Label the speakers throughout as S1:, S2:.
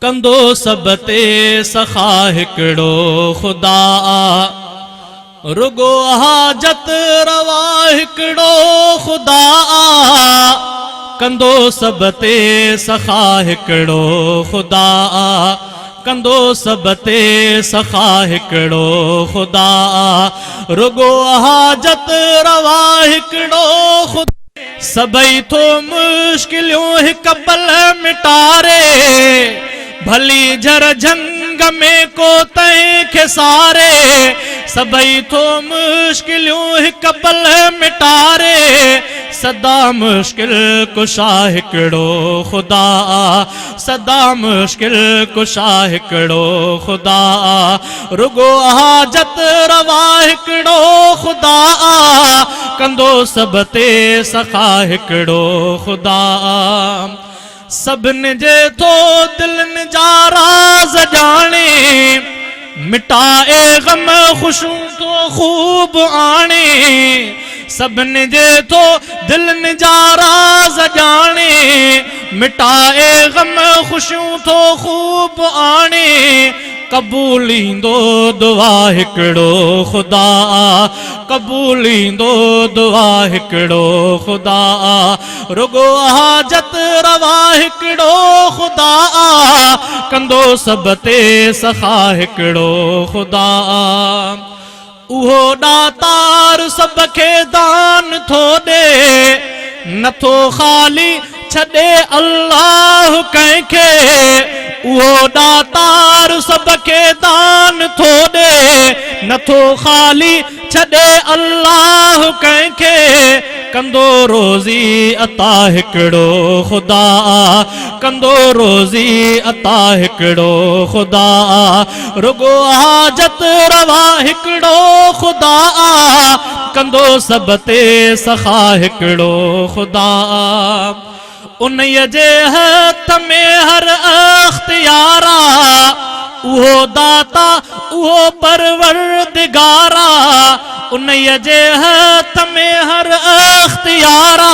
S1: कंदो सब ते सखा हिकिड़ो खुदा रुगो हाजत रवा हिकिड़ो खुदा कंदो सब ते सखा हिकिड़ो खुदा कंदो सब ते सखा हिकिड़ो खुदा रुगो हाजत रवा हिकिड़ो खुदा सबई थो मुश्किलियों हिक पल मिटारे भली झर झंग में को तय खे सारे सबई थो मुश्किलियों हिक पल मिटारे सदा मुश्किल कुशा हिकिड़ो खुदा सदा मुश्किल कुशा हिकिड़ो खुदा रुगो हाजत रवा हिकिड़ो खुदा कंदो सब ते सखा हिकिड़ो खुदा सभिन जे थो दिलनि जा राज़ ॼाणे मिटाए गम ख़ुशियूं तो खूब आणे सभिन जे थो दिलनि जा राज़ ॼाणे मिटाए गम ख़ुशियूं तो खूब आणे कबूलींदो दुआ हिकिड़ो खुदा कबूलींदो दुआ हिकिड़ो खुदा रुगो हाजत रवा हिकिड़ो खुदा कंदो सब ते सखा हिकिड़ो खुदा उहो ॾातार सब खे दान थो ॾे नथो ख़ाली छॾे अल्लाह कंहिंखे उहो ॾातार सब खे दान थो ॾे नथो ख़ाली छॾे अल्लाह कंहिंखे कंदो रोज़ी अता हिकिड़ो खुदा कंदो रोज़ी अता हिकिड़ो खुदा रुगो हाजत रवा हिकिड़ो खुदा कंदो सब ते सखा हिकिड़ो खुदा उन्हीअ जे हथ में हर अख्तियारा उहो दाता उहो परवरदिगारा उन्हीअ जे हथ में हर अख्तियारा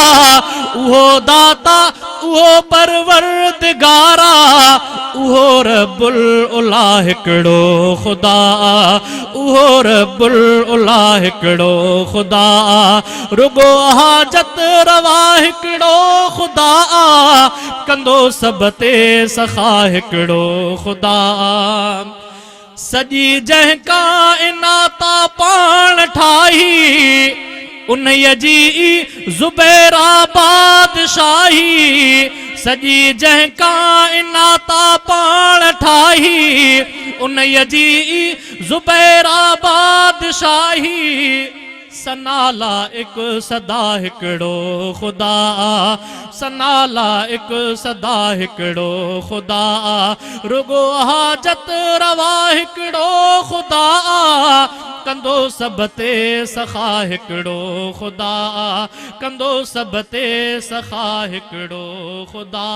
S1: उहो दाता उहो परवरदिगारा उहो रब्बुल उला हिकिड़ो खुदा उहो रब्बुल उला हिकिड़ो खुदा रुगो हाजत रवा हिकिड़ो खुदा कंदो सब ते सखा हिकिड़ो खुदा सॼी जंहिं काइनाता पाण ठाही उन्हीअ जी ज़ुबैरा बादशाही सॼी जंहिं काइनाता पाण ठाही उन्हीअ जी ज़ुबैरा बादशाही सनाला एक सदा हिकिड़ो खुदा सनाला एक सदा हिकिड़ो खुदा रुगो हाजत रवा हिकिड़ो खुदा कंदो सब ते सखा हिकिड़ो खुदा कंदो सब ते सखा हिकिड़ो खुदा।